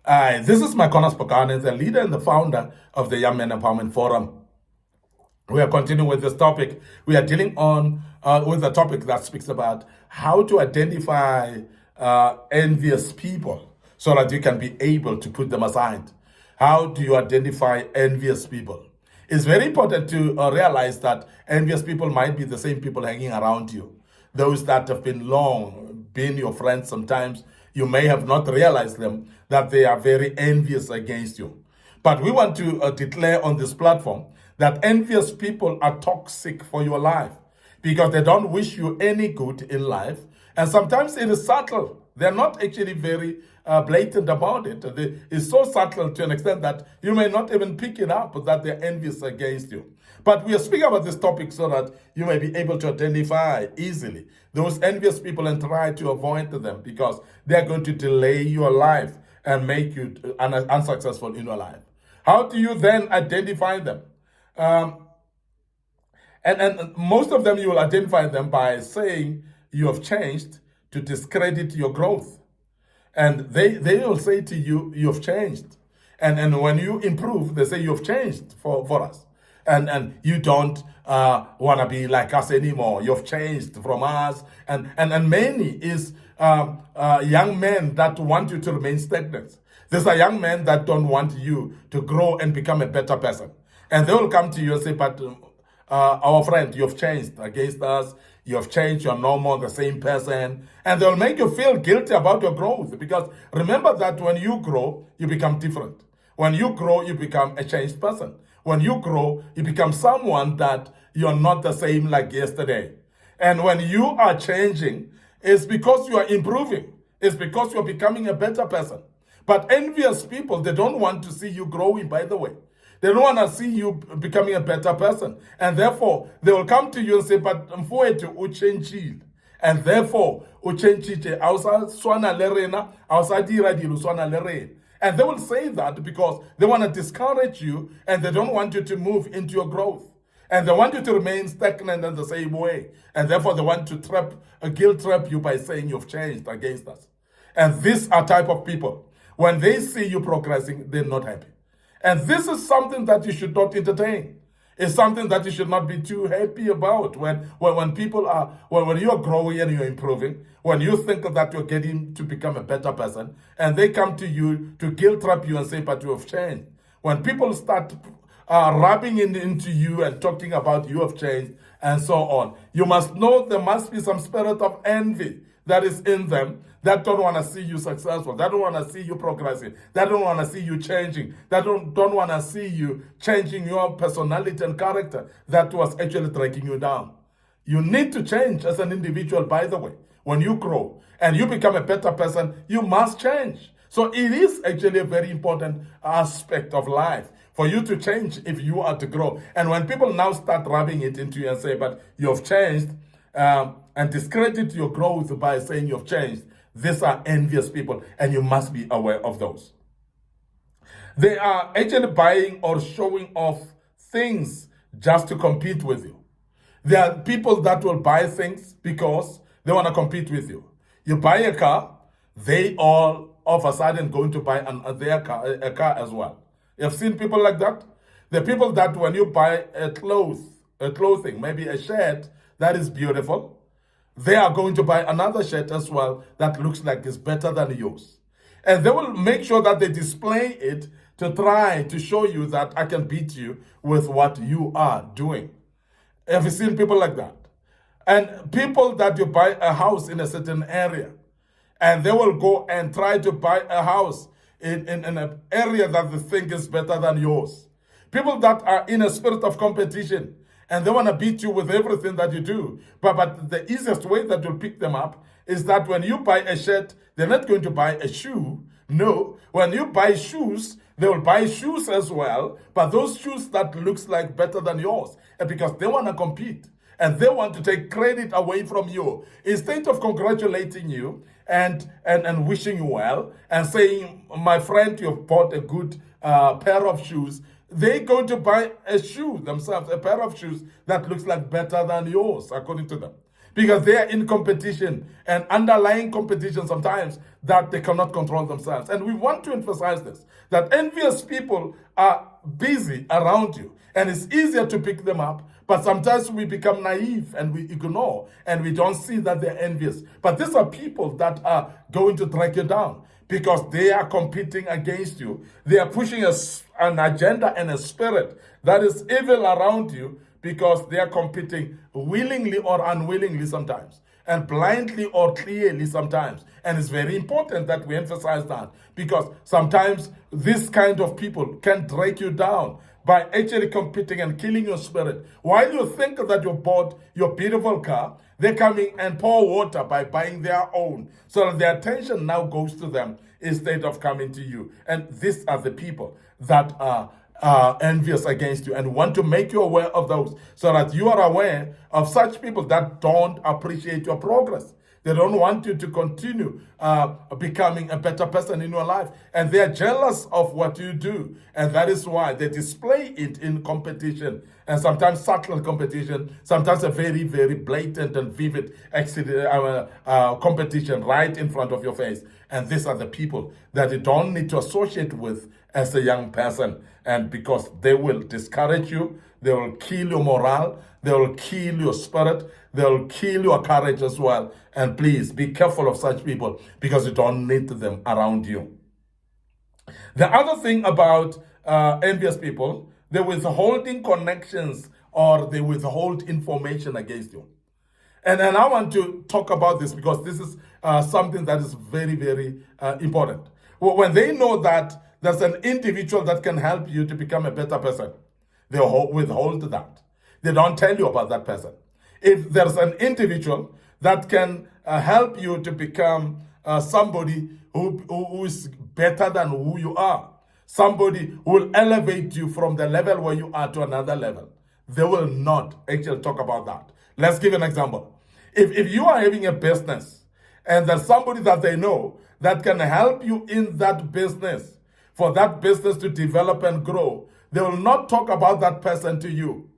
This is MIcornus Phokane, the leader and the founder of the Young Men Empowerment Forum. We are continuing with this topic. We are dealing on with a topic that speaks about how to identify envious people so that you can be able to put them aside. How do you identify envious people? It's very important to realize that envious people might be the same people hanging around you. Those that have been your friends sometimes, you may have not realized them, that they are very envious against you. But we want to declare on this platform that envious people are toxic for your life because they don't wish you any good in life. And sometimes it is subtle. They're not actually very blatant about it. It's so subtle to an extent that you may not even pick it up that they're envious against you. But we are speaking about this topic so that you may be able to identify easily those envious people and try to avoid them because they're going to delay your life and make you unsuccessful in your life. How do you then identify them? And most of them, you will identify them by saying you have changed to discredit your growth. And they will say to you, you have changed. And when you improve, they say you have changed for us. And you don't want to be like us anymore. You've changed from us. And many is young men that want you to remain stagnant. These are young men that don't want you to grow and become a better person. And they will come to you and say, but our friend, you've changed against us. You've changed. You're no more the same person. And they'll make you feel guilty about your growth. Because remember that when you grow, you become different. When you grow, you become a changed person. When you grow, you become someone that you're not the same like yesterday. And when you are changing, it's because you are improving. It's because you're becoming a better person. But envious people, they don't want to see you growing, by the way. They don't want to see you becoming a better person. And therefore, they will come to you and say, but mfowethu uchenjile. And therefore, uchenjile awusaswana le rena, awusadira dilo swana le rena. And they will say that because they want to discourage you and they don't want you to move into your growth. And they want you to remain stagnant in the same way. And therefore, they want to guilt trap you by saying you've changed against us. And these are type of people. When they see you progressing, they're not happy. And this is something that you should not entertain. It's something that you should not be too happy about when people are, when you're growing and you're improving, when you think that you're getting to become a better person, and they come to you to guilt trap you and say, but you have changed. When people start rubbing into you and talking about you have changed and so on, you must know there must be some spirit of envy that is in them that don't want to see you successful, that don't want to see you progressing, that don't want to see you changing, that don't want to see you changing your personality and character that was actually dragging you down. You need to change as an individual, by the way. When you grow and you become a better person, you must change. So it is actually a very important aspect of life for you to change if you are to grow. And when people now start rubbing it into you and say, but you've changed, and discredit your growth by saying you've changed, these are envious people, and you must be aware of those. They are actually buying or showing off things just to compete with you. There are people that will buy things because they want to compete with you. You buy a car, they all of a sudden going to buy a car as well. You've seen people like that? The people that when you buy a clothing, maybe a shirt that is beautiful, they are going to buy another shirt as well that looks like it's better than yours. And they will make sure that they display it to try to show you that I can beat you with what you are doing. Have you seen people like that? And people that you buy a house in a certain area, and they will go and try to buy a house in an area that they think is better than yours. People that are in a spirit of competition, and they want to beat you with everything that you do. But the easiest way that you'll pick them up is that when you buy a shirt, they're not going to buy a shoe. No, when you buy shoes, they will buy shoes as well, but those shoes that looks like better than yours, and because they want to compete and they want to take credit away from you. Instead of congratulating you and wishing you well and saying, my friend, you've bought a good pair of shoes, they're going to buy a shoe themselves, a pair of shoes that looks like better than yours, according to them. Because they are in competition, and underlying competition sometimes that they cannot control themselves. And we want to emphasize this, that envious people are busy around you, and it's easier to pick them up, but sometimes we become naive and we ignore and we don't see that they're envious. But these are people that are going to drag you down because they are competing against you. They are pushing an agenda and a spirit that is evil around you because they are competing willingly or unwillingly sometimes, and blindly or clearly sometimes. And it's very important that we emphasize that, because sometimes this kind of people can drag you down by actually competing and killing your spirit. While you think that you bought your beautiful car, they're coming and pour water by buying their own, so that their attention now goes to them instead of coming to you. And these are the people that are envious against you, and want to make you aware of those, so that you are aware of such people that don't appreciate your progress. They don't want you to continue becoming a better person in your life, and they are jealous of what you do, and that is why they display it in competition, and sometimes subtle competition, sometimes a very, very blatant and vivid competition right in front of your face. And these are the people that you don't need to associate with as a young person, and because they will discourage you, they will kill your morale, they will kill your spirit, they will kill your courage as well. And please be careful of such people, because you don't need them around you. The other thing about envious people, they're withholding connections, or they withhold information against you. And I want to talk about this because this is something that is very, very important. When they know that there's an individual that can help you to become a better person, they withhold that. They don't tell you about that person. If there's an individual that can help you to become somebody who is better than who you are, somebody who will elevate you from the level where you are to another level, they will not actually talk about that. Let's give an example. If you are having a business and there's somebody that they know that can help you in that business, for that business to develop and grow, they will not talk about that person to you.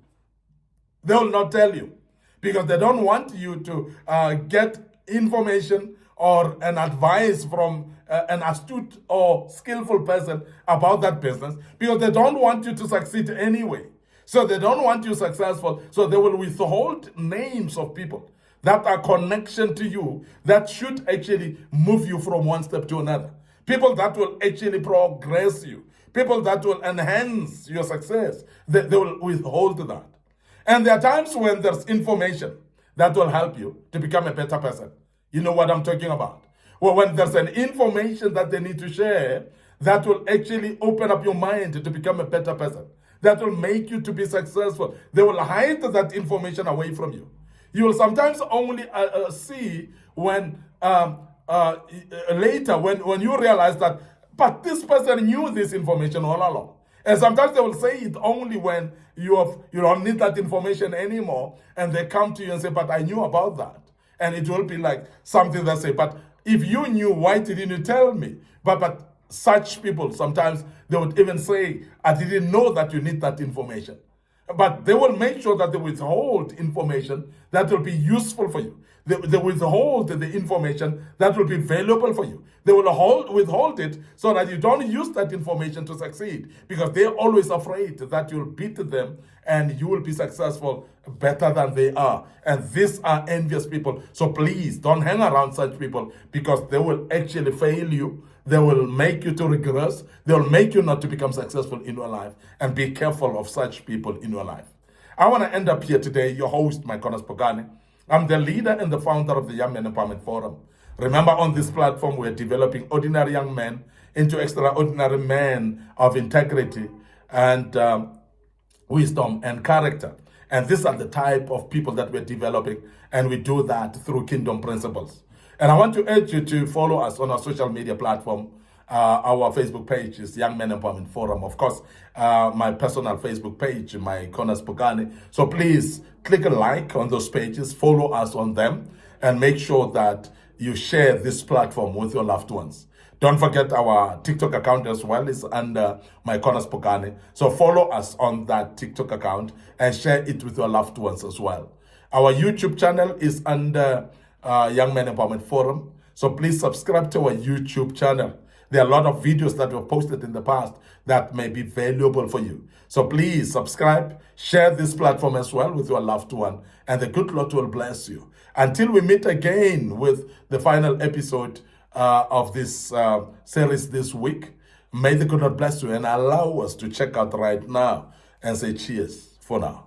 They will not tell you, because they don't want you to get information or an advice from an astute or skillful person about that business, because they don't want you to succeed anyway. So they don't want you successful. So they will withhold names of people that are connection to you, that should actually move you from one step to another. People that will actually progress you. People that will enhance your success. They will withhold that. And there are times when there's information that will help you to become a better person. You know what I'm talking about. Well, when there's an information that they need to share that will actually open up your mind to become a better person, that will make you to be successful, they will hide that information away from you. You will sometimes only see when later, when you realize that, but this person knew this information all along. And sometimes they will say it only when you don't need that information anymore, and they come to you and say, but I knew about that. And it will be like something that say, but if you knew, why didn't you tell me? But such people, sometimes they would even say, I didn't know that you need that information. But they will make sure that they withhold information that will be useful for you. They withhold the information that will be valuable for you. They will withhold it so that you don't use that information to succeed, because they're always afraid that you'll beat them and you will be successful better than they are. And these are envious people. So please don't hang around such people, because they will actually fail you. They will make you to regress. They will make you not to become successful in your life. And be careful of such people in your life. I want to end up here today, your host, MIcornus Phokane. I'm the leader and the founder of the Young Men Empowerment Forum. Remember, on this platform, we're developing ordinary young men into extraordinary men of integrity and wisdom and character. And these are the type of people that we're developing, and we do that through kingdom principles. And I want to urge you to follow us on our social media platform. Our Facebook page is Young Men Empowerment Forum. Of course, my personal Facebook page, MIcornus Phokane. So please click a like on those pages, follow us on them, and make sure that you share this platform with your loved ones. Don't forget our TikTok account as well is under MIcornus Phokane. So follow us on that TikTok account and share it with your loved ones as well. Our YouTube channel is under Young Men Empowerment Forum. So please subscribe to our YouTube channel. There are a lot of videos that were posted in the past that may be valuable for you. So please subscribe, share this platform as well with your loved one, and the good Lord will bless you. Until we meet again with the final episode of this series this week, may the good Lord bless you and allow us to check out right now and say cheers for now.